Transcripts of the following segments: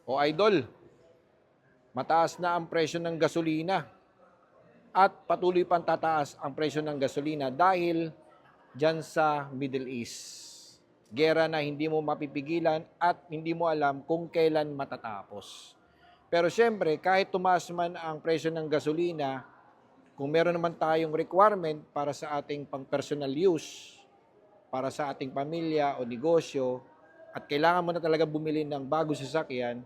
O idol, mataas na ang presyo ng gasolina at patuloy pang tataas ang presyo ng gasolina dahil dyan sa Middle East. Gera na hindi mo mapipigilan at hindi mo alam kung kailan matatapos. Pero syempre, kahit tumaas man ang presyo ng gasolina, kung meron naman tayong requirement para sa ating pang-personal use, para sa ating pamilya o negosyo, at kailangan mo na talaga bumili ng bagong sasakyan,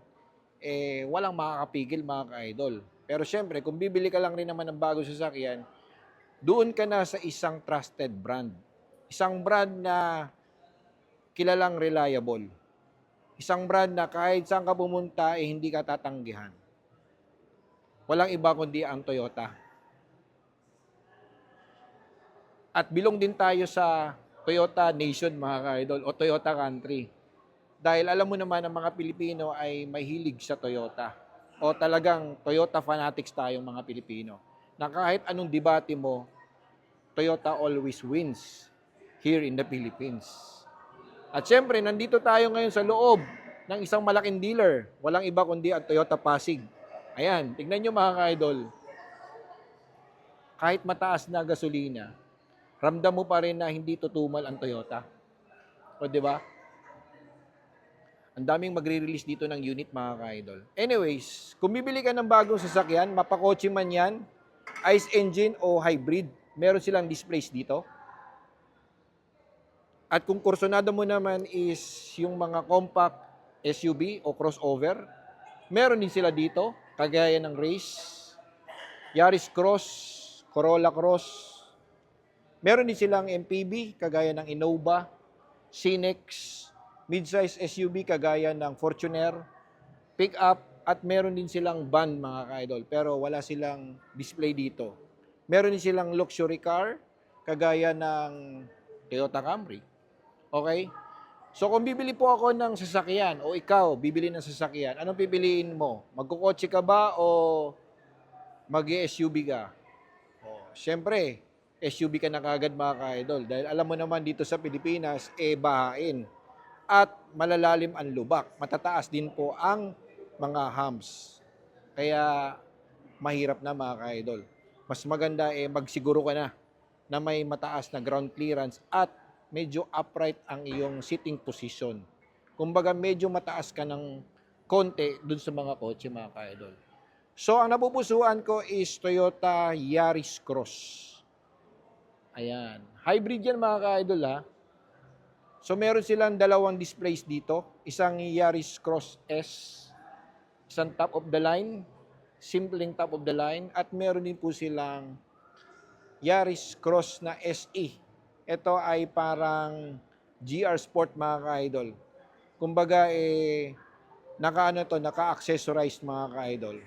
walang makakapigil mga ka-idol. Pero syempre, kung bibili ka lang rin naman ng bagong sasakyan, doon ka na sa isang trusted brand. Isang brand na kilalang reliable. Isang brand na kahit saan ka pumunta, hindi ka tatanggihan. Walang iba kundi ang Toyota. At bilong din tayo sa Toyota Nation mga ka-idol o Toyota Country. Dahil alam mo naman ang mga Pilipino ay mahilig sa Toyota. O talagang Toyota fanatics tayong mga Pilipino. Na kahit anong debate mo, Toyota always wins here in the Philippines. At syempre, nandito tayo ngayon sa loob ng isang malaking dealer. Walang iba kundi ang Toyota Pasig. Ayan, tignan nyo mga ka-idol. Kahit mataas na gasolina, ramdam mo pa rin na hindi tutumal ang Toyota. O di ba? Ang daming magre-release dito ng unit mga ka-idol. Anyways, kung bibili ka ng bagong sasakyan, mapakotse man yan, ICE engine o hybrid, meron silang displays dito. At kung kursunado mo naman is yung mga compact SUV o crossover, meron din sila dito, kagaya ng Race, Yaris Cross, Corolla Cross. Meron din silang MPV, kagaya ng Innova, Cinex, midsize SUV, kagaya ng Fortuner, pickup, at meron din silang van mga ka-idol. Pero wala silang display dito. Meron din silang luxury car, kagaya ng Toyota Camry. Okay? So kung bibili po ako ng sasakyan o ikaw bibili ng sasakyan, anong pipiliin mo? Magkukotse ka ba o mag-SUV ka? Siyempre, SUV ka na kagad mga ka-idol dahil alam mo naman dito sa Pilipinas, bahain at malalalim ang lubak. Matataas din po ang mga humps. Kaya mahirap na mga ka-idol. Mas maganda magsiguro ka na may mataas na ground clearance at medyo upright ang iyong sitting position. Kumbaga medyo mataas ka ng konti dun sa mga kotse mga ka-idol. So ang napupusuan ko is Toyota Yaris Cross. Ayan. Hybrid yan mga ka-idol ha. So meron silang dalawang displays dito. Isang Yaris Cross S, isang top of the line, simpleng top of the line, at meron din po silang Yaris Cross na SE. Ito ay parang GR Sport mga ka-idol. Kumbaga naka-accessorized mga ka-idol.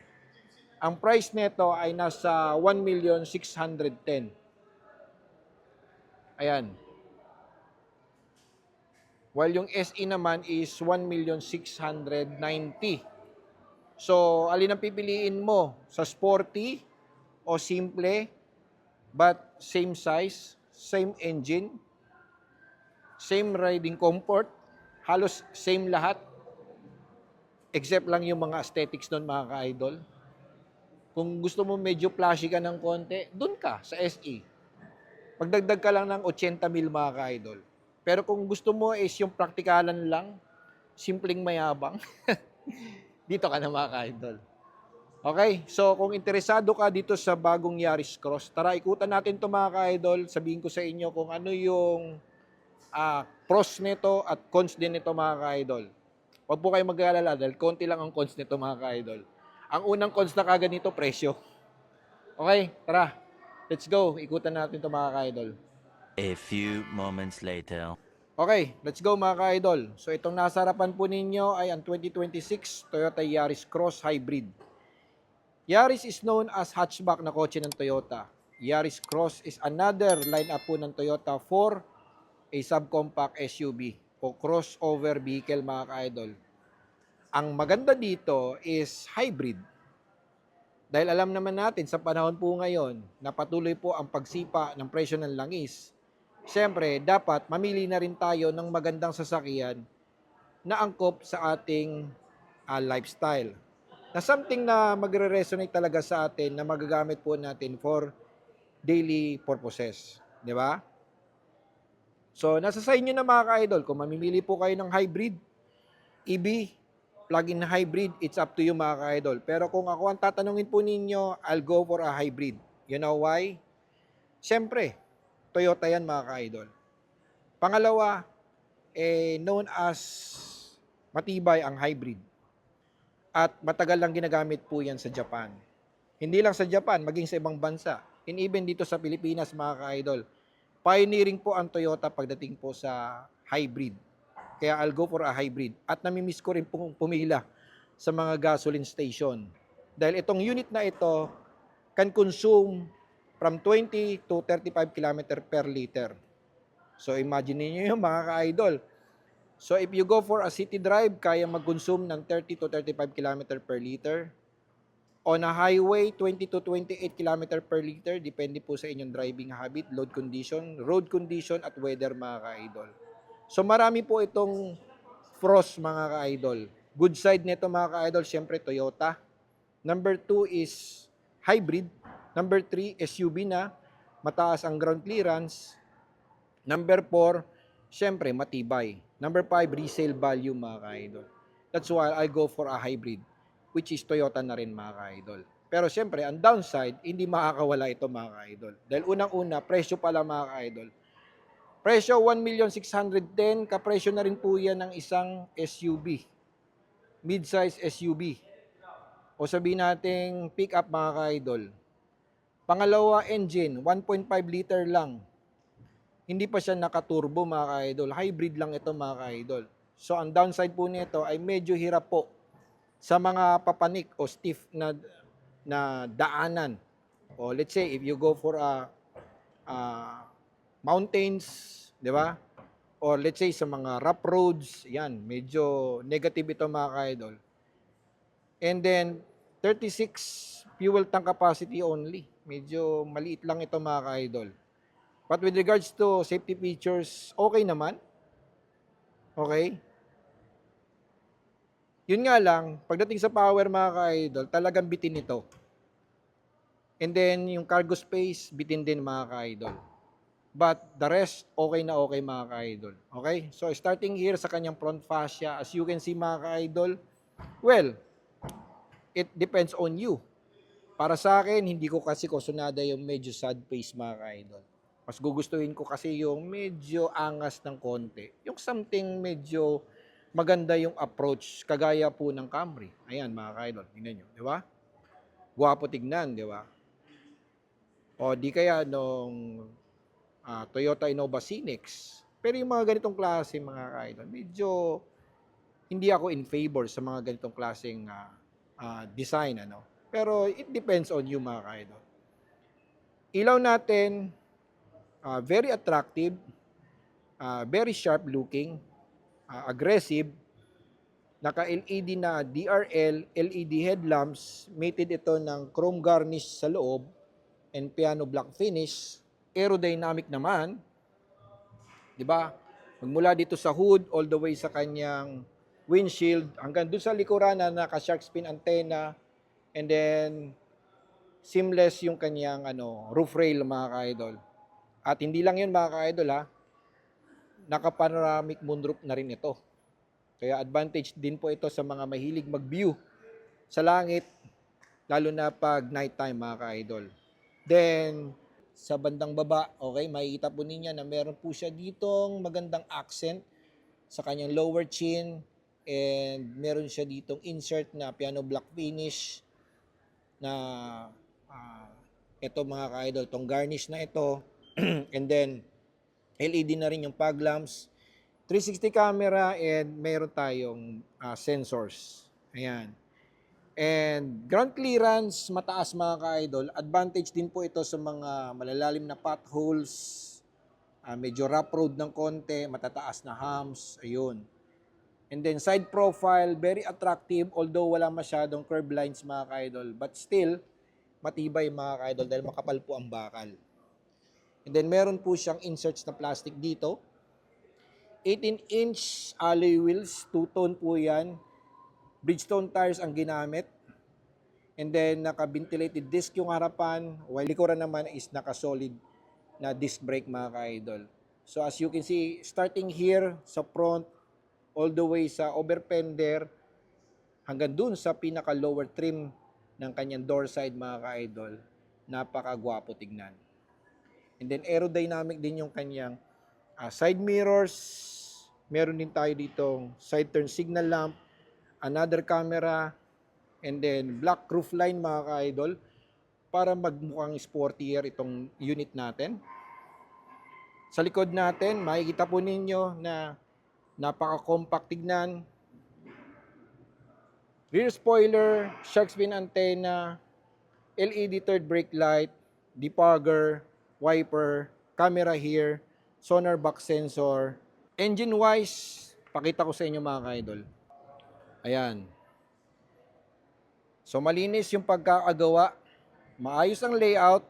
Ang price nito ay nasa 1,610,000. Ayan. While yung SE naman is 1,690,000. So, alin ang pipiliin mo? Sa sporty o simple but same size, same engine, same riding comfort, halos same lahat, except lang yung mga aesthetics doon mga ka-idol. Kung gusto mo medyo flashy ka ng konti, doon ka sa SE. Pagdagdag ka lang ng 80,000 mga ka-idol. Pero kung gusto mo is yung praktikalan lang, simpleng mayabang, dito ka na mga ka-idol. Okay, so kung interesado ka dito sa bagong Yaris Cross, tara ikutan natin ito mga ka-idol. Sabihin ko sa inyo kung ano yung pros nito at cons din nito mga ka-idol. Huwag po kayo mag-aalala dahil konti lang ang cons nito mga ka-idol. Ang unang cons na kagad nito, presyo. Okay, tara. Let's go. Ikutan natin ito mga ka-idol. A few moments later. Okay, let's go mga ka-idol. So itong nasa harapan po ninyo ay ang 2026 Toyota Yaris Cross Hybrid. Yaris is known as hatchback na kotse ng Toyota. Yaris Cross is another lineup po ng Toyota for a subcompact SUV o crossover vehicle mga ka-idol. Ang maganda dito is hybrid. Dahil alam naman natin sa panahon po ngayon na patuloy po ang pagsipa ng presyo ng langis, siyempre dapat mamili na rin tayo ng magandang sasakyan na angkop sa ating lifestyle. Na something na magre-resonate talaga sa atin na magagamit po natin for daily purposes. Di ba? So, nasa sa inyo na mga ka-idol. Kung mamimili po kayo ng hybrid, EV, plug-in hybrid, it's up to you mga ka-idol. Pero kung ako ang tatanungin po ninyo, I'll go for a hybrid. You know why? Siyempre, Toyota yan mga ka-idol. Pangalawa, known as matibay ang hybrid. At matagal lang ginagamit po yan sa Japan. Hindi lang sa Japan, maging sa ibang bansa. And even dito sa Pilipinas mga ka-idol. Pioneering po ang Toyota pagdating po sa hybrid. Kaya I'll go for a hybrid. At namimiss ko rin pong pumila sa mga gasoline station. Dahil itong unit na ito can consume from 20 to 35 km per liter. So imagine niyo yung mga ka-idol. So if you go for a city drive, kaya mag-consume ng 30 to 35 km per liter. On a highway, 20 to 28 km per liter. Depende po sa inyong driving habit, load condition, road condition, at weather mga ka-idol. So marami po itong pros mga ka-idol. Good side nito mga ka-idol, syempre Toyota. Number 2 is hybrid. Number 3, SUV na. Mataas ang ground clearance. Number 4, syempre matibay. Number 5, resale value mga ka-idol. That's why I go for a hybrid, which is Toyota na rin mga ka-idol. Pero syempre, ang downside, hindi makakawala ito mga ka-idol. Dahil unang-una, presyo pala mga ka-idol. Presyo 1,610,000, kapresyo na rin po yan ng isang SUV. Mid-size SUV. O sabihin nating pick-up mga ka-idol. Pangalawa, engine, 1.5 liter lang. Hindi pa siya naka-turbo mga ka-idol. Hybrid lang ito mga ka-idol. So, ang downside po nito ay medyo hirap po sa mga papanik o stiff na daanan. O let's say, if you go for mountains, di ba? Or let's say, sa mga rough roads, yan, medyo negative ito mga ka-idol. And then, 36 fuel tank capacity only. Medyo maliit lang ito mga ka-idol. But with regards to safety features, okay naman. Okay? Yun nga lang, pagdating sa power mga ka-idol, talagang bitin ito. And then, yung cargo space, bitin din mga ka-idol. But the rest, okay na okay mga ka-idol. Okay? So, starting here sa kanyang front fascia, as you can see mga ka-idol, well, it depends on you. Para sa akin, hindi ko kasi kusunada yung medyo sad face mga ka-idol. Mas gugustuhin ko kasi yung medyo angas ng konti. Yung something medyo maganda yung approach, kagaya po ng Camry. Ayan mga ka-idol, tingnan nyo, di ba? Gwapo tignan, di ba? O di kaya nung Toyota Innova Cinex. Pero yung mga ganitong klase mga ka-idol, medyo hindi ako in favor sa mga ganitong klaseng design. Ano? Pero it depends on you mga ka-idol. Ilaw natin, very attractive, very sharp looking, aggressive, naka-LED na DRL, LED headlamps, mated ito ng chrome garnish sa loob and piano black finish, aerodynamic naman, di ba? Magmula dito sa hood all the way sa kanyang windshield hanggang doon sa likuran na naka-shark fin antenna, and then seamless yung kanyang roof rail mga ka-idol. At hindi lang yun mga ka-idol naka-panoramic moonroof na rin ito. Kaya advantage din po ito sa mga mahilig mag-view sa langit, lalo na pag nighttime mga ka-idol. Then, sa bandang baba, okay, makikita po ninyo na meron po siya ditong magandang accent sa kanyang lower chin, and meron siya ditong insert na piano black finish na ito mga ka-idol, tong garnish na ito. And then, LED na rin yung fog lamps, 360 camera, and meron tayong sensors. Ayan. And ground clearance, mataas mga ka-idol. Advantage din po ito sa mga malalalim na potholes, medyo rough road ng konti, matataas na humps. Ayun. And then side profile, very attractive, although wala masyadong curve lines mga ka-idol. But still, matibay mga ka-idol dahil makapal po ang bakal. And then meron po siyang inserts na plastic dito. 18-inch alloy wheels, two-tone po yan. Bridgestone tires ang ginamit. And then, naka-ventilated disc yung harapan, while likuran naman is naka-solid na disc brake mga ka-idol. So as you can see, starting here sa front, all the way sa over fender, hanggang dun sa pinaka-lower trim ng kanyang door side mga ka-idol, napaka-gwapo tignan. And then aerodynamic din yung kanyang side mirrors, meron din tayo ditong side turn signal lamp, another camera, and then black roof line mga ka-idol para magmukhang sportier itong unit natin. Sa likod natin, makikita po ninyo na napaka-compact tignan. Rear spoiler, shark fin antenna, LED third brake light, defogger, wiper, camera here, sonar box sensor. Engine wise, pakita ko sa inyo mga ka-idol. Ayan. So malinis yung pagkakagawa, maayos ang layout,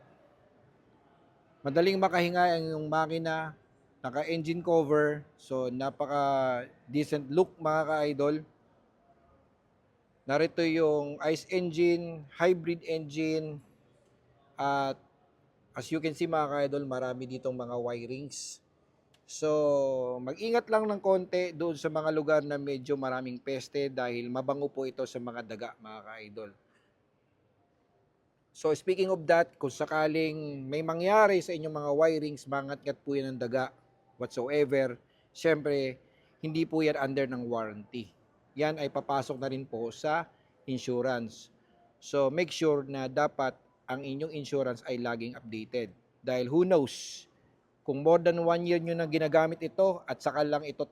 madaling makahinga yung makina, naka-engine cover, so napaka-decent look mga ka-idol. Narito yung ICE engine, hybrid engine, at as you can see mga ka-idol, marami ditong mga wirings. So, mag-ingat lang ng konti doon sa mga lugar na medyo maraming peste dahil mabango po ito sa mga daga mga ka-idol. So, speaking of that, kung sakaling may mangyari sa inyong mga wirings, mangat-ngat po yan ng daga, whatsoever, syempre, hindi po yan under ng warranty. Yan ay papasok na rin po sa insurance. So, make sure na dapat ang inyong insurance ay laging updated. Dahil who knows, kung more than 1 year nyo na ginagamit ito at saka lang ito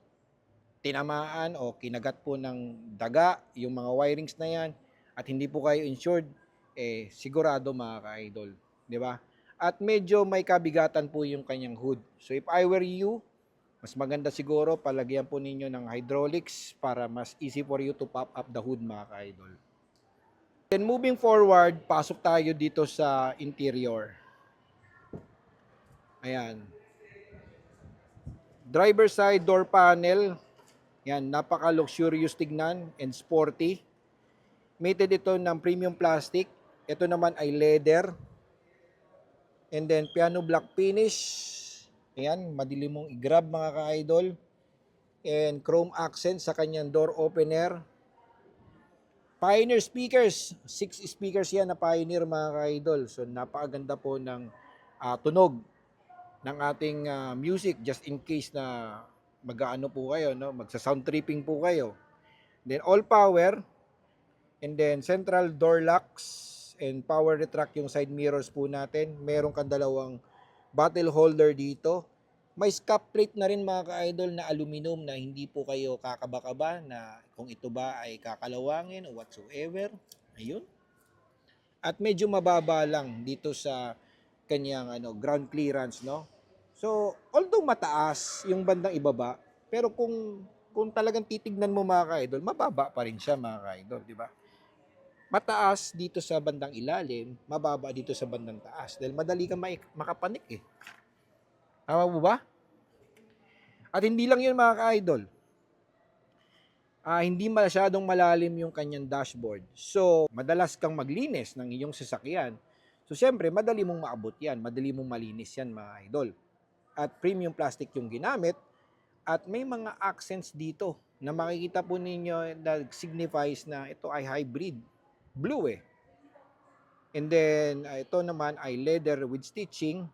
tinamaan o kinagat po ng daga, yung mga wirings na yan, at hindi po kayo insured, sigurado mga ka-idol. Di ba? At medyo may kabigatan po yung kanyang hood. So if I were you, mas maganda siguro palagyan po ninyo ng hydraulics para mas easy for you to pop up the hood mga ka-idol. Then moving forward, pasok tayo dito sa interior. Ayan. Driver side door panel. Yan, napaka-luxurious tignan and sporty. Mated ito ng premium plastic. Ito naman ay leather. And then piano black finish. Ayan, madali mong i-grab mga ka-idol. And chrome accent sa kanyang door opener. Pioneer speakers. 6 speakers yan na Pioneer mga ka-idol. So napakaganda po ng tunog ng ating music just in case na mag-aano po kayo, no? Magsa-sound tripping po kayo. Then all power. And then central door locks and power retract yung side mirrors po natin. Meron kang dalawang bottle holder dito. May scuff plate na rin mga ka-idol na aluminum na hindi po kayo kakaba-kaba na kung ito ba ay kakalawangin o whatsoever. Ayun. At medyo mababa lang dito sa kanyang ground clearance, no? So, although mataas yung bandang ibaba, pero kung talagang titignan mo mga ka-idol, mababa pa rin siya mga ka-idol, di ba? Mataas dito sa bandang ilalim, mababa dito sa bandang taas. Dahil madali kang makapanik eh. Tama mo ba? At hindi lang yun mga ka-idol. Hindi masyadong malalim yung kanyang dashboard. So, madalas kang maglinis ng iyong sasakyan. So, syempre, madali mong maabot yan. Madali mong malinis yan mga idol. At premium plastic yung ginamit. At may mga accents dito na makikita po ninyo that signifies na ito ay hybrid. Blue eh. And then, ito naman ay leather with stitching.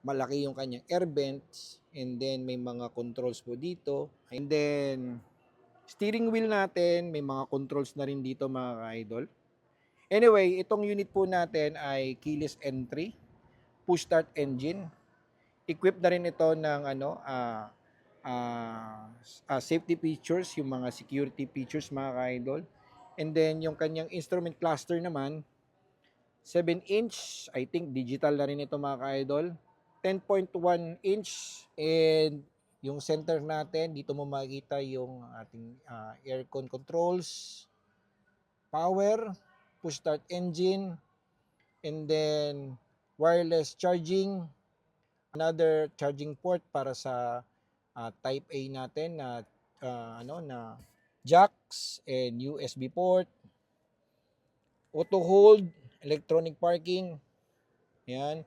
Malaki yung kanyang air vents. And then, may mga controls po dito. And then, steering wheel natin, may mga controls na rin dito mga ka-idol. Anyway, itong unit po natin ay keyless entry, push start engine. Equipped na rin ito ng safety features, yung mga security features mga ka-idol. And then yung kanyang instrument cluster naman, 7-inch, I think digital na rin ito mga ka-idol. 10.1 inch and yung center natin, dito mo makikita yung ating aircon controls, power, push start engine, and then wireless charging, another charging port para sa Type A natin na jacks and USB port, auto hold, electronic parking, ayan.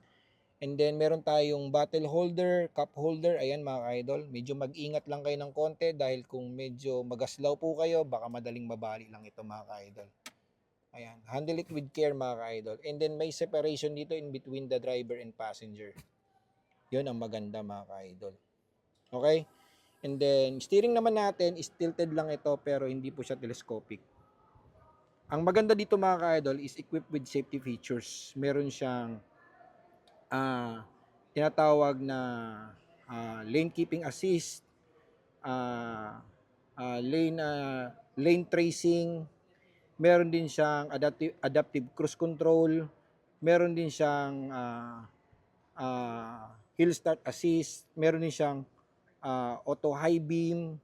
And then meron tayong bottle holder, cup holder, ayan mga ka-idol. Medyo mag-ingat lang kayo ng konti dahil kung medyo magaslaw po kayo, baka madaling mabali lang ito mga ka-idol. Ayan, handle it with care mga ka-idol. And then may separation dito in between the driver and passenger. Yun ang maganda mga ka-idol. Okay? And then steering naman natin is tilted lang ito pero hindi po siya telescopic. Ang maganda dito mga ka-idol is equipped with safety features. Meron siyang tinatawag na lane keeping assist, lane tracing, meron din siyang adaptive cruise control, meron din siyang hill start assist, meron din siyang auto high beam.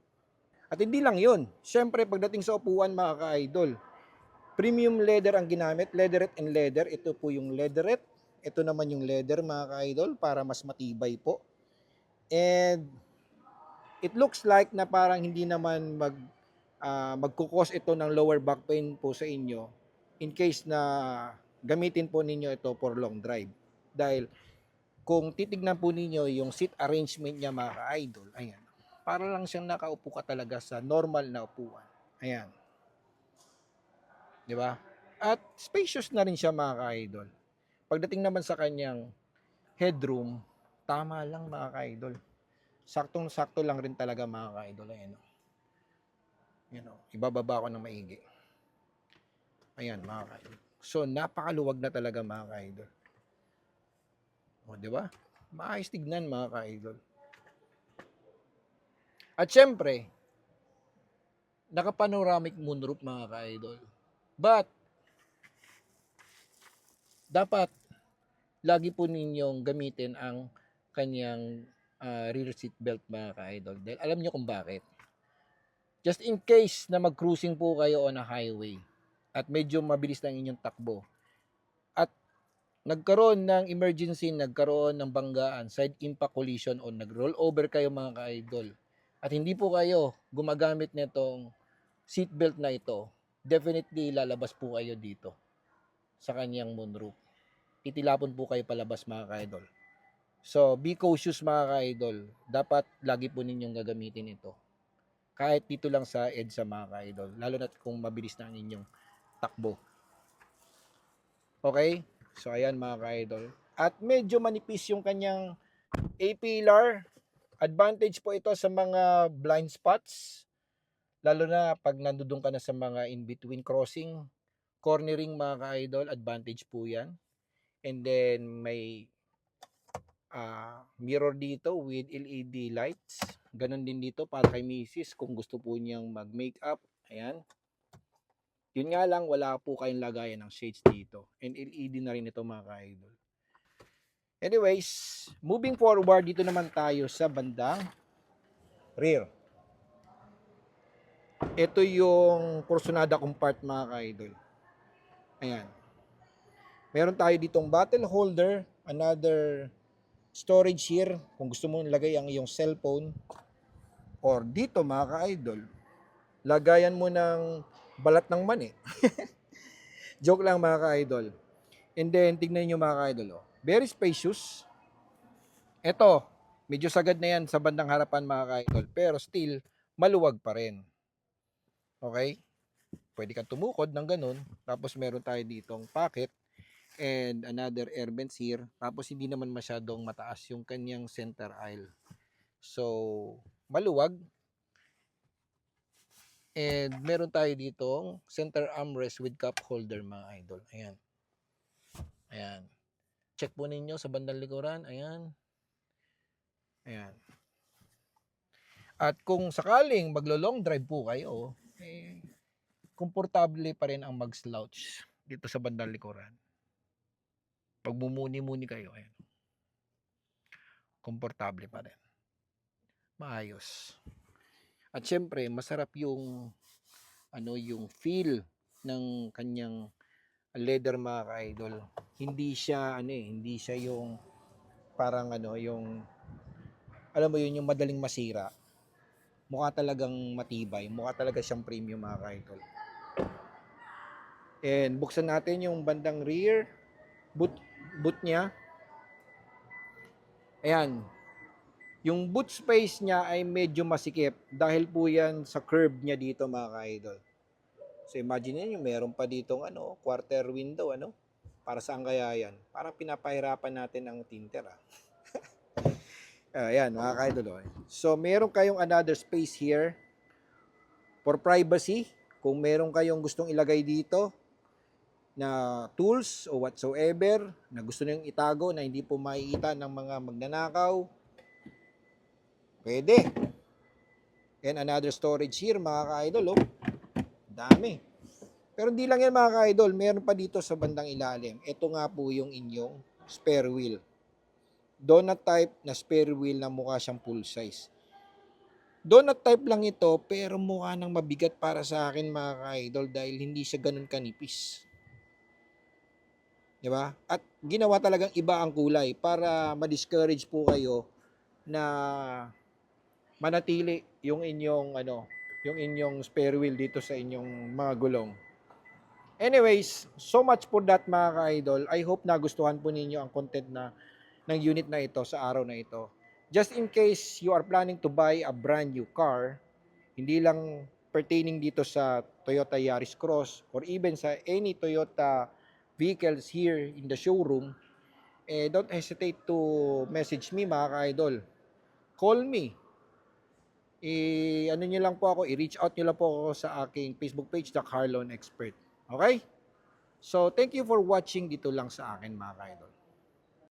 At hindi lang yun. Siyempre, pagdating sa upuan mga ka-idol, premium leather ang ginamit, leatherette and leather. Ito po yung leatherette. Ito naman yung leather mga ka-idol para mas matibay po. And it looks like na parang hindi naman magkukos ito ng lower back pain po sa inyo in case na gamitin po ninyo ito for long drive. Dahil kung titignan po ninyo yung seat arrangement niya mga ka-idol, ayan, para lang siyang nakaupo ka talaga sa normal na upuan. Ayan. Di ba? At spacious na rin siya mga ka-idol. Pagdating naman sa kanyang headroom, tama lang mga ka-idol. Saktong-sakto lang rin talaga mga ka-idol. Ayan. Ibababa ko ng maigi. Ayan mga ka-idol. So, napakaluwag na talaga mga ka-idol. O, di ba? Maayos tignan mga ka-idol. At syempre, naka-panoramic moonroof mga ka-idol. But, dapat lagi po ninyong gamitin ang kanyang rear seat belt mga ka-idol. Dahil alam nyo kung bakit. Just in case na mag-cruising po kayo on a highway at medyo mabilis lang inyong takbo at nagkaroon ng emergency, nagkaroon ng banggaan, side impact collision o nag-roll over kayo mga ka-idol at hindi po kayo gumagamit nitong seat belt na ito, definitely lalabas po kayo dito sa kanyang moonroof. Titilapon po kayo palabas mga ka-idol. So, be cautious mga ka-idol. Dapat lagi po ninyong gagamitin ito. Kahit dito lang sa EDSA mga ka-idol. Lalo na kung mabilis na ang inyong takbo. Okay? So, ayan mga ka-idol. At medyo manipis yung kanyang A-pillar. Advantage po ito sa mga blind spots. Lalo na pag nandudong ka na sa mga in-between crossing, cornering mga ka-idol, advantage po yan. And then may mirror dito with LED lights. Ganon din dito para kay Mrs. kung gusto po niyang mag-makeup. Ayan. Yun nga lang, wala po kayong lagayan ng shades dito. And LED na rin ito mga ka-idol. Anyways, moving forward, dito naman tayo sa bandang rear. Ito yung Kursunada Compart mga ka-idol. Ayan. Meron tayo ditong bottle holder, another storage here kung gusto mo lagay ang iyong cellphone, or dito mga ka-idol, lagayan mo ng balat ng mani. Joke lang mga ka-idol. And then tignan niyo mga ka-idol, very spacious. Ito, medyo sagad na yan sa bandang harapan mga ka-idol, pero still maluwag pa rin. Okay? Pwede kang tumukod ng ganun, tapos meron tayo ditong pocket and another air vents here. Tapos hindi naman masyadong mataas yung kanyang center aisle. So, maluwag. And meron tayo ditong center armrest with cup holder mga idol. Ayan. Ayan. Check po ninyo sa bandang likuran. Ayan. Ayan. At kung sakaling maglo-long drive po kayo, komportable pa rin ang mag-slouch dito sa bandang likuran. Pag mumuni-muni kayo, ayan. Komportable pa rin. Maayos. At syempre, masarap yung yung feel ng kanyang leather mga ka-idol. Hindi siya hindi siya yung parang yung alam mo yun yung madaling masira. mukha talagang matibay. Mukha talaga siyang premium mga ka-idol. And buksan natin yung bandang rear boot niya. Ayan. Yung boot space niya ay medyo masikip dahil po yan sa curve niya dito mga ka-idol. So imagine niyo meron pa ditong quarter window Para saan kaya yan? Parang pinapahirapan natin ang tinter Ayan mga ka-idol. So meron kayong another space here for privacy. Kung meron kayong gustong ilagay dito na tools o whatsoever na gusto niyong itago na hindi po makikita ng mga magnanakaw, pwede. And another storage here mga ka-idol. Dami. Pero hindi lang yan mga ka-idol. Meron pa dito sa bandang ilalim. Ito nga po yung inyong spare wheel. Donut type na spare wheel na mukha siyang full size. Donut type lang ito pero mukha nang mabigat para sa akin mga ka-idol dahil hindi siya ganun kanipis. Diba? At ginawa talagang iba ang kulay para ma-discourage po kayo na manatili yung inyong spare wheel dito sa inyong mga gulong. Anyways, so much for that mga ka-idol. I hope nagustuhan po ninyo ang content ng unit na ito sa araw na ito. Just in case you are planning to buy a brand new car, hindi lang pertaining dito sa Toyota Yaris Cross or even sa any Toyota vehicles here in the showroom, don't hesitate to message me mga ka-idol. Call me. Nyo lang po ako, i-reach out nyo lang po ako sa aking Facebook page, The Car Loan Expert. Okay? So, thank you for watching dito lang sa akin mga ka-idol.